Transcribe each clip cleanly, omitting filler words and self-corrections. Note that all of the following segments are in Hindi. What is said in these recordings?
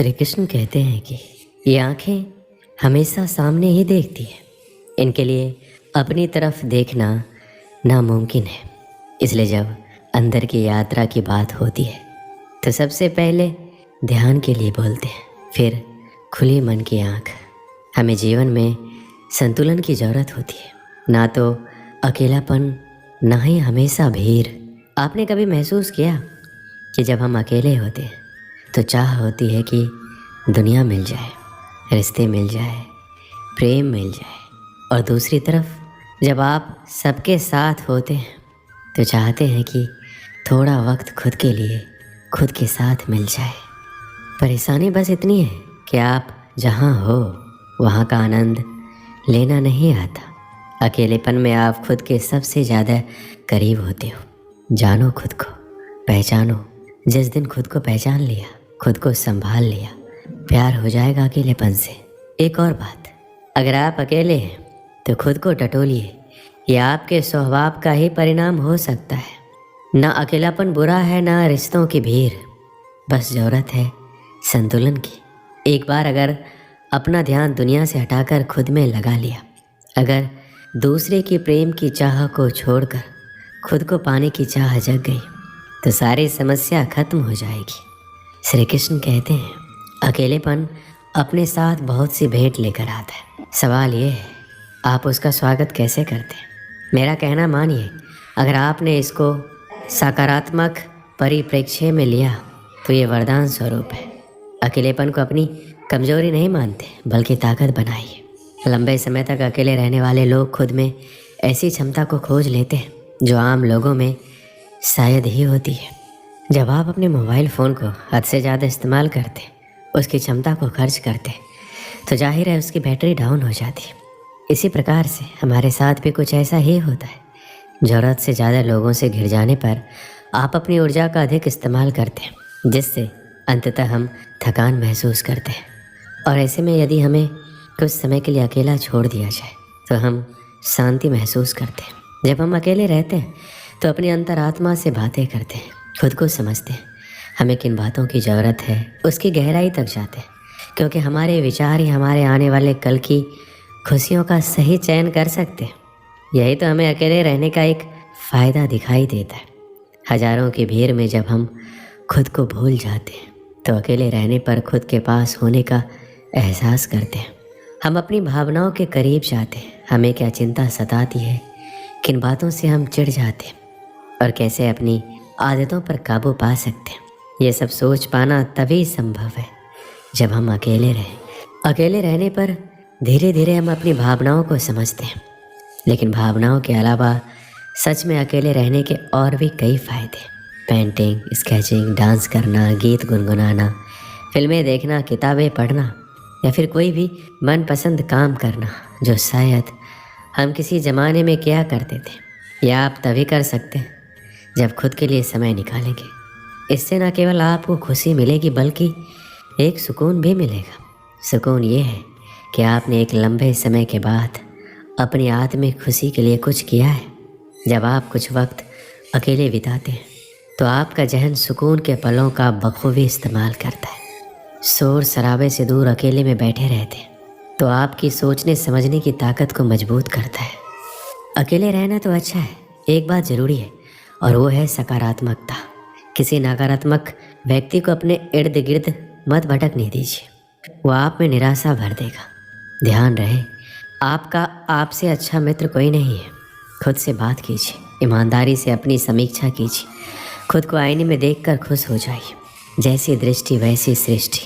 श्री कृष्ण कहते हैं कि ये आँखें हमेशा सामने ही देखती हैं, इनके लिए अपनी तरफ देखना नामुमकिन है। इसलिए जब अंदर की यात्रा की बात होती है तो सबसे पहले ध्यान के लिए बोलते हैं, फिर खुली मन की आँख। हमें जीवन में संतुलन की ज़रूरत होती है, ना तो अकेलापन ना ही हमेशा भीड़। आपने कभी महसूस किया कि जब हम अकेले होते हैं तो चाह होती है कि दुनिया मिल जाए, रिश्ते मिल जाए, प्रेम मिल जाए, और दूसरी तरफ जब आप सबके साथ होते हैं तो चाहते हैं कि थोड़ा वक्त खुद के लिए खुद के साथ मिल जाए। परेशानी बस इतनी है कि आप जहाँ हो वहाँ का आनंद लेना नहीं आता। अकेलेपन में आप खुद के सबसे ज़्यादा करीब होते हो। जानो खुद को, पहचानो। जिस दिन खुद को पहचान लिया, खुद को संभाल लिया, प्यार हो जाएगा अकेलेपन से। एक और बात, अगर आप अकेले हैं तो खुद को टटोलिए। यह आपके स्वभाव का ही परिणाम हो सकता है। ना अकेलापन बुरा है, ना रिश्तों की भीड़, बस ज़रूरत है संतुलन की। एक बार अगर अपना ध्यान दुनिया से हटाकर खुद में लगा लिया, अगर दूसरे की प्रेम की चाह को छोड़कर खुद को पाने की चाह जग गई तो सारी समस्या खत्म हो जाएगी। श्री कृष्ण कहते हैं, अकेलेपन अपने साथ बहुत सी भेंट लेकर आता है। सवाल ये है, आप उसका स्वागत कैसे करते हैं? मेरा कहना मानिए, अगर आपने इसको सकारात्मक परिप्रेक्ष्य में लिया तो ये वरदान स्वरूप है। अकेलेपन को अपनी कमजोरी नहीं मानते, बल्कि ताकत बनाइए। लंबे समय तक अकेले रहने वाले लोग खुद में ऐसी क्षमता को खोज लेते हैं जो आम लोगों में शायद ही होती है। जब आप अपने मोबाइल फ़ोन को हद से ज़्यादा इस्तेमाल करते, उसकी क्षमता को खर्च करते, तो जाहिर है उसकी बैटरी डाउन हो जाती है। इसी प्रकार से हमारे साथ भी कुछ ऐसा ही होता है। ज़रूरत से ज़्यादा लोगों से घिर जाने पर आप अपनी ऊर्जा का अधिक इस्तेमाल करते हैं, जिससे अंततः हम थकान महसूस करते हैं। और ऐसे में यदि हमें कुछ समय के लिए अकेला छोड़ दिया जाए तो हम शांति महसूस करते हैं। जब हम अकेले रहते हैं तो अपनी अंतरात्मा से बातें करते हैं, खुद को समझते हैं। हमें किन बातों की ज़रूरत है उसकी गहराई तक जाते हैं, क्योंकि हमारे विचार ही हमारे आने वाले कल की खुशियों का सही चयन कर सकते हैं। यही तो हमें अकेले रहने का एक फ़ायदा दिखाई देता है। हज़ारों की भीड़ में जब हम खुद को भूल जाते हैं तो अकेले रहने पर खुद के पास होने का एहसास करते हैं। हम अपनी भावनाओं के करीब जाते हैं। हमें क्या चिंता सताती है, किन बातों से हम चिढ़ जाते हैं और कैसे अपनी आदतों पर काबू पा सकते हैं। ये सब सोच पाना तभी संभव है जब हम अकेले रहें। अकेले रहने पर धीरे धीरे हम अपनी भावनाओं को समझते हैं। लेकिन भावनाओं के अलावा सच में अकेले रहने के और भी कई फ़ायदे। पेंटिंग, स्केचिंग, डांस करना, गीत गुनगुनाना, फिल्में देखना, किताबें पढ़ना या फिर कोई भी मनपसंद काम करना जो शायद हम किसी ज़माने में किया करते थे, या आप तभी कर सकते हैं जब खुद के लिए समय निकालेंगे। इससे न केवल आपको खुशी मिलेगी बल्कि एक सुकून भी मिलेगा। सुकून ये है कि आपने एक लंबे समय के बाद अपनी आत्मिक खुशी के लिए कुछ किया है। जब आप कुछ वक्त अकेले बिताते हैं तो आपका जहन सुकून के पलों का बखूबी इस्तेमाल करता है। शोर शराबे से दूर अकेले में बैठे रहते हैं तो आपकी सोचने समझने की ताकत को मजबूत करता है। अकेले रहना तो अच्छा है, एक बात ज़रूरी है और वो है सकारात्मकता। किसी नकारात्मक व्यक्ति को अपने इर्द गिर्द मत भटकने दीजिए, वो आप में निराशा भर देगा। ध्यान रहे, आपका आपसे अच्छा मित्र कोई नहीं है। खुद से बात कीजिए, ईमानदारी से अपनी समीक्षा कीजिए, खुद को आईने में देखकर खुश हो जाइए। जैसी दृष्टि वैसी सृष्टि।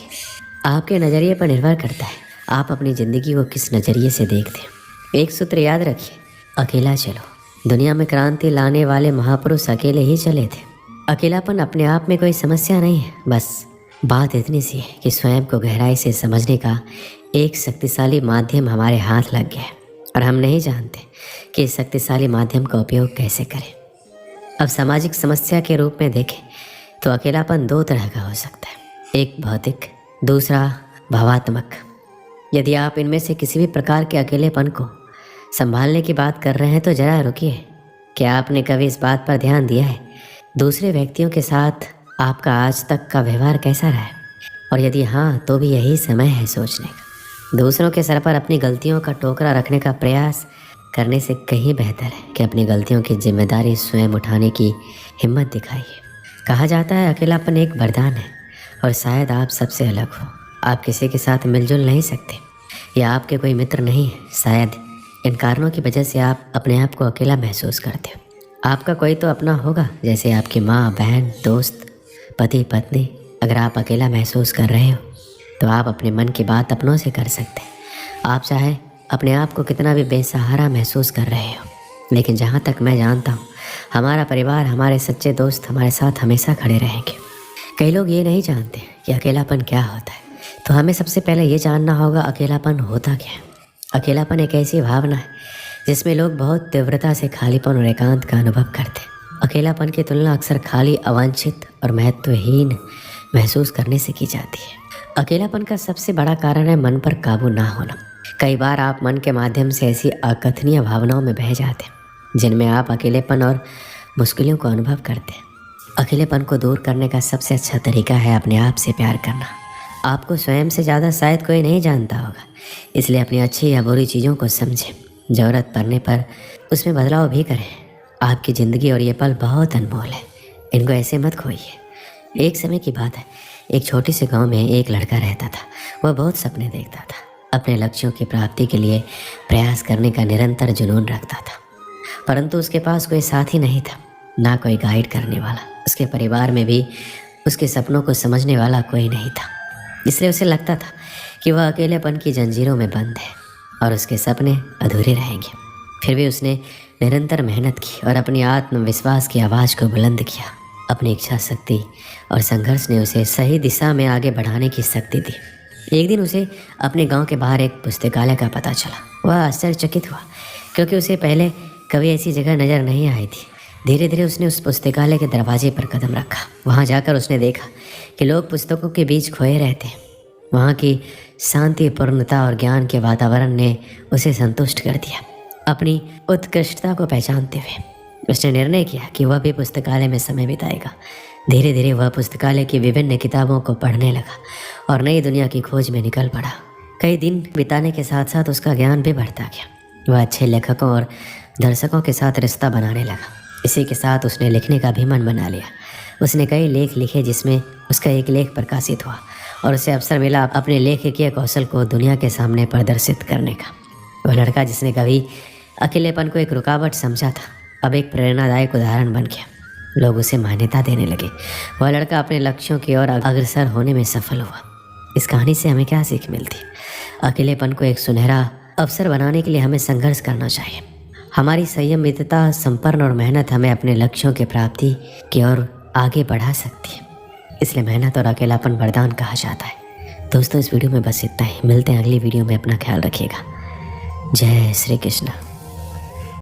आपके नज़रिए पर निर्भर करता है आप अपनी ज़िंदगी को किस नज़रिए से देखते हैं। एक सूत्र याद रखिए, अकेला चलो। दुनिया में क्रांति लाने वाले महापुरुष अकेले ही चले थे। अकेलापन अपने आप में कोई समस्या नहीं है, बस बात इतनी सी है कि स्वयं को गहराई से समझने का एक शक्तिशाली माध्यम हमारे हाथ लग गया है और हम नहीं जानते कि इस शक्तिशाली माध्यम का उपयोग कैसे करें। अब सामाजिक समस्या के रूप में देखें तो अकेलापन दो तरह का हो सकता है, एक भौतिक, दूसरा भावात्मक। यदि आप इनमें से किसी भी प्रकार के अकेलेपन को संभालने की बात कर रहे हैं तो ज़रा रुकिए। क्या आपने कभी इस बात पर ध्यान दिया है दूसरे व्यक्तियों के साथ आपका आज तक का व्यवहार कैसा रहा है और यदि हाँ तो भी यही समय है सोचने का। दूसरों के सर पर अपनी गलतियों का टोकरा रखने का प्रयास करने से कहीं बेहतर है कि अपनी गलतियों की जिम्मेदारी स्वयं उठाने की हिम्मत दिखाइए। कहा जाता है अकेलापन एक वरदान है और शायद आप सबसे अलग हो। आप किसी के साथ मिलजुल नहीं सकते या आपके कोई मित्र नहीं है। शायद इन कारणों की वजह से आप अपने आप को अकेला महसूस करते हो। आपका कोई तो अपना होगा, जैसे आपकी माँ, बहन, दोस्त, पति, पत्नी। अगर आप अकेला महसूस कर रहे हो तो आप अपने मन की बात अपनों से कर सकते हैं। आप चाहे अपने आप को कितना भी बेसहारा महसूस कर रहे हो, लेकिन जहाँ तक मैं जानता हूँ हमारा परिवार, हमारे सच्चे दोस्त हमारे साथ हमेशा खड़े रहेंगे। कई लोग ये नहीं जानते कि अकेलापन क्या होता है, तो हमें सबसे पहले ये जानना होगा अकेलापन होता क्या है। अकेलापन एक ऐसी भावना है जिसमें लोग बहुत तीव्रता से खालीपन और एकांत का अनुभव करते हैं। अकेलापन की तुलना अक्सर खाली, अवांछित और महत्वहीन महसूस करने से की जाती है। अकेलापन का सबसे बड़ा कारण है मन पर काबू ना होना। कई बार आप मन के माध्यम से ऐसी अकथनीय भावनाओं में बह जाते हैं जिनमें आप अकेलेपन और मुश्किलों को अनुभव करते हैं। अकेलेपन को दूर करने का सबसे अच्छा तरीका है अपने आप से प्यार करना। आपको स्वयं से ज़्यादा शायद कोई नहीं जानता होगा, इसलिए अपनी अच्छी या बुरी चीज़ों को समझें। ज़रूरत पड़ने पर उसमें बदलाव भी करें। आपकी ज़िंदगी और ये पल बहुत अनमोल है, इनको ऐसे मत खोइए। एक समय की बात है, एक छोटे से गांव में एक लड़का रहता था। वह बहुत सपने देखता था, अपने लक्ष्यों की प्राप्ति के लिए प्रयास करने का निरंतर जुनून रखता था, परंतु उसके पास कोई साथी नहीं था, ना कोई गाइड करने वाला। उसके परिवार में भी उसके सपनों को समझने वाला कोई नहीं था, इसलिए उसे लगता था कि वह अकेलेपन की जंजीरों में बंद है और उसके सपने अधूरे रहेंगे। फिर भी उसने निरंतर मेहनत की और अपनी आत्मविश्वास की आवाज़ को बुलंद किया। अपनी इच्छा शक्ति और संघर्ष ने उसे सही दिशा में आगे बढ़ाने की शक्ति दी। एक दिन उसे अपने गांव के बाहर एक पुस्तकालय का पता चला। वह आश्चर्यचकित हुआ क्योंकि उसे पहले कभी ऐसी जगह नज़र नहीं आई थी। धीरे धीरे उसने उस पुस्तकालय के दरवाजे पर कदम रखा। वहाँ जाकर उसने देखा कि लोग पुस्तकों के बीच खोए रहते हैं। वहाँ की शांति, पूर्णता और ज्ञान के वातावरण ने उसे संतुष्ट कर दिया। अपनी उत्कृष्टता को पहचानते हुए उसने निर्णय किया कि वह भी पुस्तकालय में समय बिताएगा। धीरे धीरे वह पुस्तकालय की विभिन्न किताबों को पढ़ने लगा और नई दुनिया की खोज में निकल पड़ा। कई दिन बिताने के साथ साथ उसका ज्ञान भी बढ़ता गया। वह अच्छे लेखकों और दर्शकों के साथ रिश्ता बनाने लगा। इसी के साथ उसने लिखने का भी मन बना लिया। उसने कई लेख लिखे, जिसमें उसका एक लेख प्रकाशित हुआ और उसे अवसर मिला अपने लेखकीय कौशल को दुनिया के सामने प्रदर्शित करने का। वह लड़का जिसने कभी अकेलेपन को एक रुकावट समझा था, अब एक प्रेरणादायक उदाहरण बन गया। लोग उसे मान्यता देने लगे। वह लड़का अपने लक्ष्यों की ओर अग्रसर होने में सफल हुआ। इस कहानी से हमें क्या सीख मिलती? अकेलेपन को एक सुनहरा अवसर बनाने के लिए हमें संघर्ष करना चाहिए। हमारी संयमितता, संपन्न और मेहनत हमें अपने लक्ष्यों की प्राप्ति की ओर आगे बढ़ा सकती है। इसलिए मेहनत और अकेलापन वरदान कहा जाता है। दोस्तों, इस वीडियो में बस इतना ही। मिलते हैं अगली वीडियो में। अपना ख्याल रखिएगा। जय श्री कृष्ण।